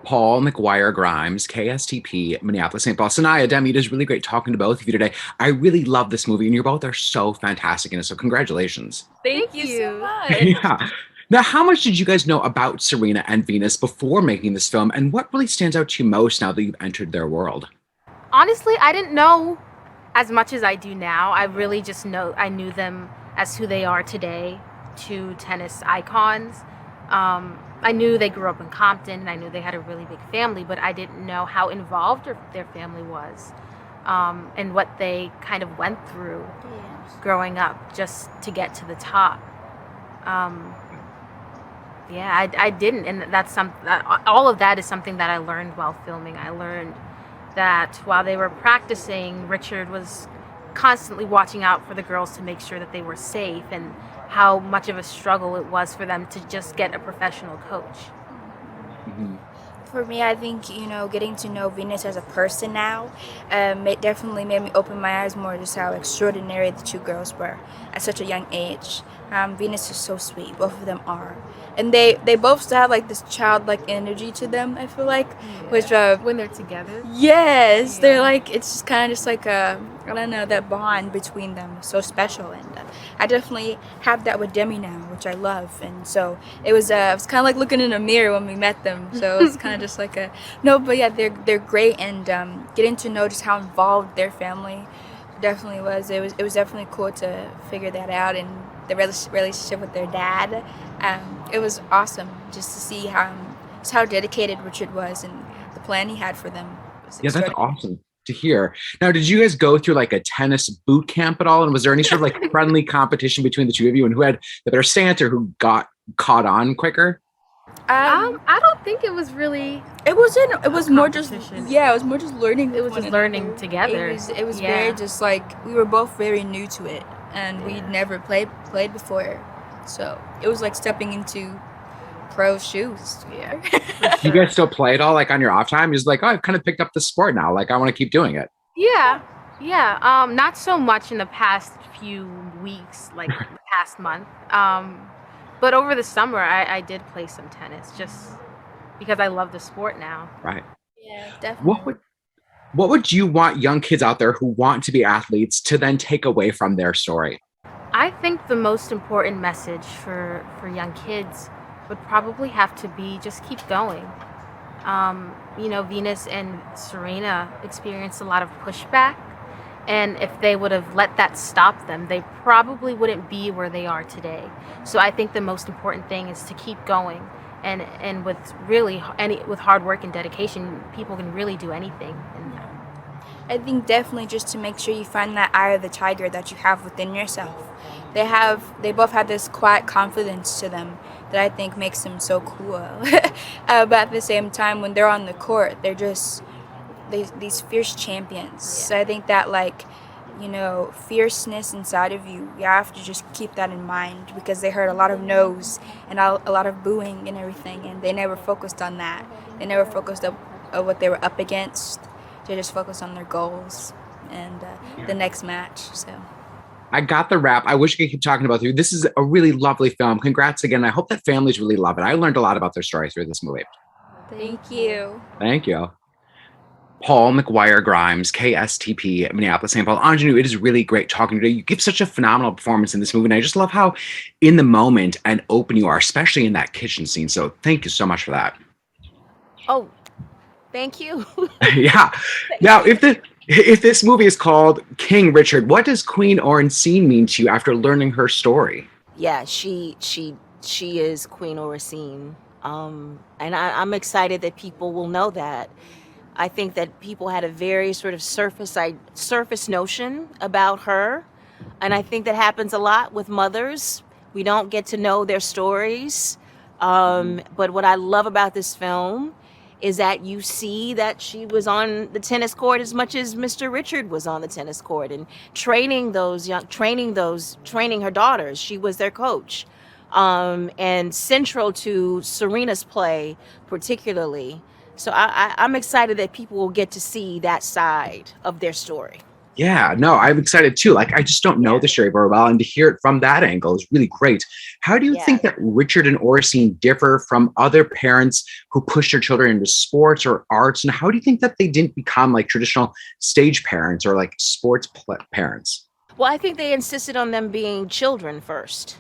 Paul McGuire Grimes, KSTP, Minneapolis, St. Paul. Saniyya, Demi, it is really great talking to both of you today. I really love this movie, and you both are so fantastic in it. So, congratulations. Thank Thank you so you. much. Yeah. Now, how much did you guys know about Serena and Venus before making this film, and what really stands out to you most now that you've entered their world? Honestly, I didn't know as much as I do now. I really just know I knew them as who they are today, two tennis icons. I knew they grew up in Compton, and I knew they had a really big family, but I didn't know how involved their family was, and what they kind of went through Yes. growing up just to get to the top. Um, yeah, I didn't, and all of that is something that I learned while filming. I learned that while they were practicing, Richard was constantly watching out for the girls to make sure that they were safe, and how much of a struggle it was for them to just get a professional coach. Mhm. For me, I think, getting to know Venus as a person now, it definitely made me open my eyes more just how extraordinary the two girls were at such a young age. Venus is so sweet, both of them are. And they both still have like this childlike energy to them, I feel like, which When they're together. yes, they're Yeah. like, it's just kind of just like I don't know, that bond between them is so special, and I definitely have that with Demi now, which I love, and so it was kind of like looking in a mirror when we met them, so it's kind of just like a no, but yeah, they're great, and getting to know just how involved their family definitely was. It was definitely cool to figure that out, and the relationship with their dad, it was awesome just to see just how dedicated Richard was and the plan he had for them was Yeah, that's extraordinary. awesome to hear. Now, did you guys go through like a tennis boot camp at all? And was there any sort of like friendly competition between the two of you, and who had the better stance or who got caught on quicker? I don't think it was really It wasn't. It a was more just. competition. Yeah, it was more just learning. It with was one just learning another. together. It was Yeah. very just like we were both very new to it, and we'd never played before, so it was like stepping into pro shoes. Yeah, for Do you sure. guys still play it all like on your off time? Just like, oh, I've kind of picked up the sport now. Like, I want to keep doing it. Yeah, yeah. Not so much in the past few weeks, like the past month. But over the summer, I did play some tennis just because I love the sport now. Right. Yeah, What definitely. would what would you want young kids out there who want to be athletes to then take away from their story? I think the most important message for young kids would probably have to be just keep going. Venus and Serena experienced a lot of pushback, and if they would have let that stop them, they probably wouldn't be where they are today. So I think the most important thing is to keep going, and with really any with hard work and dedication, people can really do anything. And I think definitely just to make sure you find that eye of the tiger that you have within yourself. They both have this quiet confidence to them that I think makes them so cool. But at the same time, when they're on the court, they're just these fierce champions. So I think that like, fierceness inside of you, you have to just keep that in mind because they heard a lot of no's and a lot of booing and everything, and they never focused on that. They never focused on what they were up against. They just focused on their goals and the next match. So I got the wrap. I wish I could keep talking about you. This is a really lovely film. Congrats again. I hope that families really love it. I learned a lot about their story through this movie. thank thank you. you. Thank you. Paul McGuire Grimes, KSTP, Minneapolis, St. Paul. Aunjanue, it is really great talking to you. You give such a phenomenal performance in this movie, and I just love how in the moment and open you are, especially in that kitchen scene. So thank you so much for that. Oh, thank you. Yeah. Thank Now, you. if this movie is called King Richard, what does Queen Orensine mean to you after learning her story? Yeah, she is Queen Oracine. And I'm excited that people will know that. I think that people had a very sort of surface notion about her, and I think that happens a lot with mothers. We don't get to know their stories. But what I love about this film is that you see that she was on the tennis court as much as Mr. Richard was on the tennis court and training her daughters. She was their coach. And central to Serena's play, particularly. So I'm excited that people will get to see that side of their story. Yeah, no, I'm excited too. Like, I just don't know Yeah. the story very well, and to hear it from that angle is really great. How do you Yeah. think that Richard and Oracene differ from other parents who push their children into sports or arts? And how do you think that they didn't become like traditional stage parents or like parents? Well, I think they insisted on them being children first.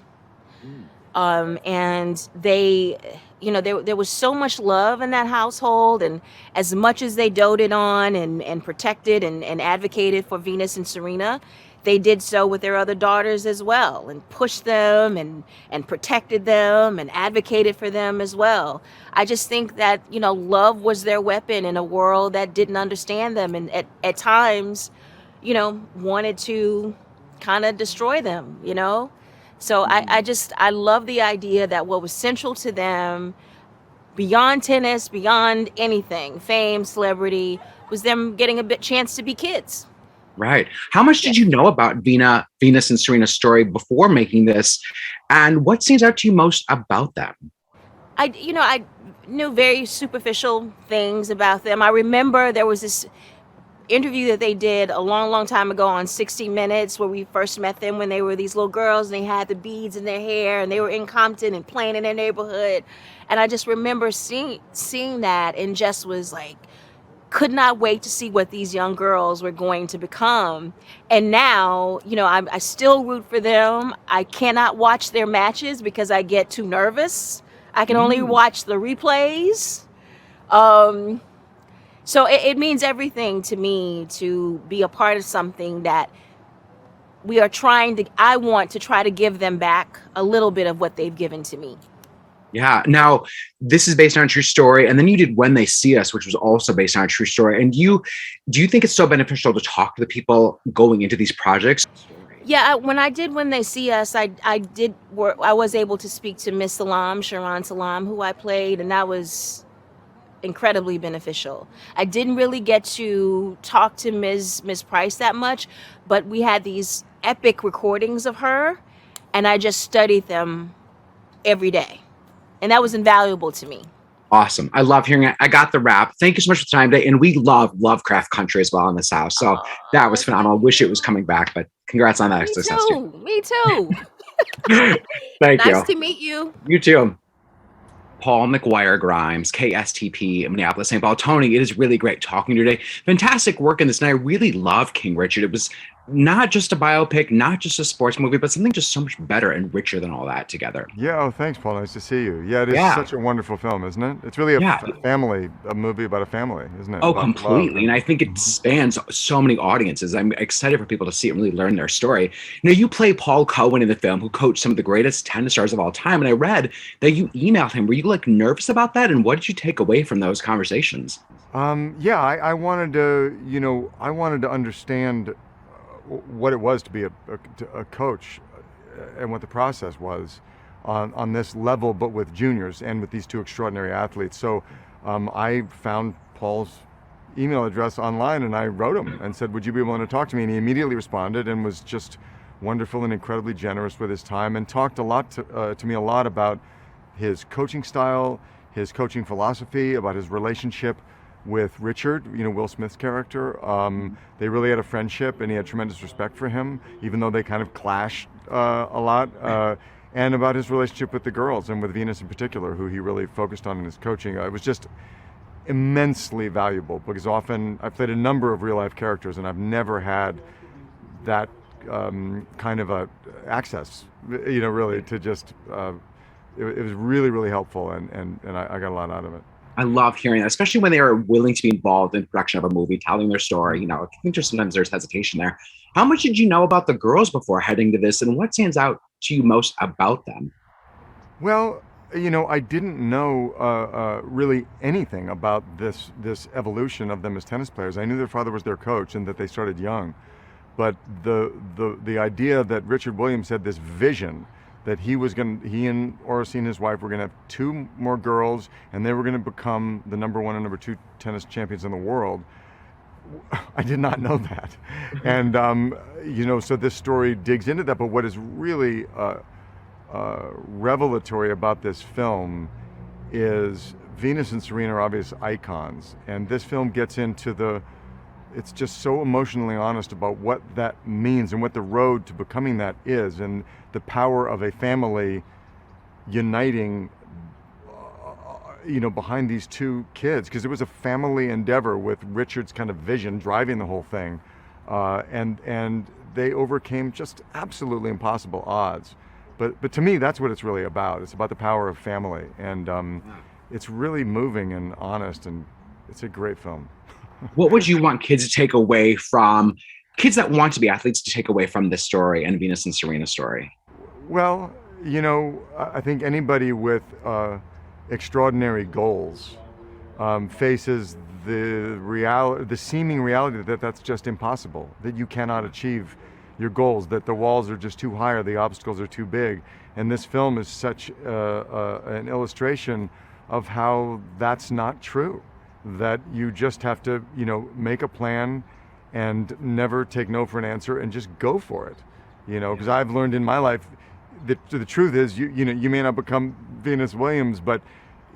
And they, there was so much love in that household, and as much as they doted on and protected and advocated for Venus and Serena, they did so with their other daughters as well, and pushed them and protected them and advocated for them as well. I just think that, love was their weapon in a world that didn't understand them, and at times, wanted to kind of destroy them. So I love the idea that what was central to them, beyond tennis, beyond anything, fame, celebrity, was them getting a bit chance to be kids. Right. How much Yeah. did you know about Venus and Serena's story before making this? And what stands out to you most about them? I knew very superficial things about them. I remember there was this interview that they did a long, long time ago on 60 Minutes where we first met them when they were these little girls and they had the beads in their hair and they were in Compton and playing in their neighborhood. And I just remember seeing that and just was like, could not wait to see what these young girls were going to become. And now, I still root for them. I cannot watch their matches because I get too nervous. I can only watch the replays. So it means everything to me to be a part of something that I want to try to give them back a little bit of what they've given to me. Yeah. Now, this is based on a true story. And then you did When They See Us, which was also based on a true story. And do you think it's so beneficial to talk to the people going into these projects? Yeah, when I did When They See Us, I was able to speak to Miss Salam, Sharon Salam, who I played, and that was incredibly beneficial. I didn't really get to talk to Miss Price that much, but we had these epic recordings of her, and I just studied them every day, and that was invaluable to me. Awesome. I love hearing it. I got the wrap. Thank you so much for the time today. And we love Lovecraft Country as well in this house. So that was phenomenal. Wish it was coming back, but congrats on that Me success. too. Me too. Thank you. Nice to meet you. You too. Paul McGuire Grimes, KSTP, Minneapolis, St. Paul. Tony, it is really great talking to you today. Fantastic work in this. And I really love King Richard. It was not just a biopic, not just a sports movie, but something just so much better and richer than all that together. Yeah, oh, thanks, Paul. Nice to see you. Yeah, it is Yeah. such a wonderful film, isn't it? It's really a movie about a family, isn't it? Oh, About love. completely. And I think it spans so many audiences. I'm excited for people to see it and really learn their story. Now, you play Paul Cohen in the film, who coached some of the greatest tennis stars of all time. And I read that you emailed him. Were you like nervous about that? And what did you take away from those conversations? Yeah, I wanted to understand what it was to be a coach and what the process was on this level, but with juniors and with these two extraordinary athletes. So I found Paul's email address online and I wrote him and said, would you be willing to talk to me? And he immediately responded and was just wonderful and incredibly generous with his time, and talked a lot to me a lot about his coaching style, his coaching philosophy, about his relationship with Richard, Will Smith's character. They really had a friendship, and he had tremendous respect for him, even though they kind of clashed a lot. And about his relationship with the girls, and with Venus in particular, who he really focused on in his coaching. It was just immensely valuable, because often I've played a number of real life characters, and I've never had that kind of a access, really, to just, it was really, really helpful, and I got a lot out of it. I love hearing that, especially when they are willing to be involved in production of a movie, telling their story. I think sometimes there's hesitation there. How much did you know about the girls before heading to this, and what stands out to you most about them? Well, I didn't know really anything about this evolution of them as tennis players. I knew their father was their coach and that they started young, but the idea that Richard Williams had this vision that he and Oracene, his wife, were going to have two more girls, and they were going to become the number one and number two tennis champions in the world. I did not know that. And, so this story digs into that. But what is really revelatory about this film is Venus and Serena are obvious icons. And this film gets into the it's just so emotionally honest about what that means and what the road to becoming that is, and the power of a family uniting, behind these two kids, because it was a family endeavor with Richard's kind of vision driving the whole thing, and they overcame just absolutely impossible odds. But to me, that's what it's really about. It's about the power of family, and it's really moving and honest, and it's a great film. What would you want kids to take away from, kids that want to be athletes, to take away from this story and Venus and Serena's story? Well, I think anybody with extraordinary goals faces the seeming reality that that's just impossible, that you cannot achieve your goals, that the walls are just too high or the obstacles are too big. And this film is such an illustration of how that's not true, that you just have to, make a plan and never take no for an answer and just go for it. Because I've learned in my life that the truth is, you may not become Venus Williams, but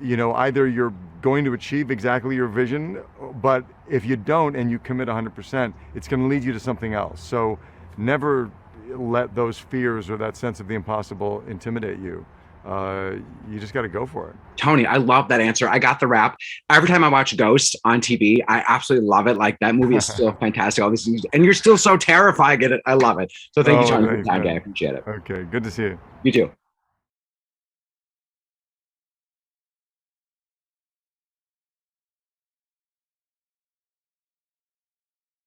either you're going to achieve exactly your vision, but if you don't and you commit 100%, it's going to lead you to something else. So never let those fears or that sense of the impossible intimidate you. You just got to go for it. Tony, I love that answer. I got the rap. Every time I watch Ghost on TV, I absolutely love it. Like, that movie is still fantastic. All these things, and you're still so terrifying in it. I love it. So thank you, Tony, for the time today. I appreciate it. Okay, good to see you. You too.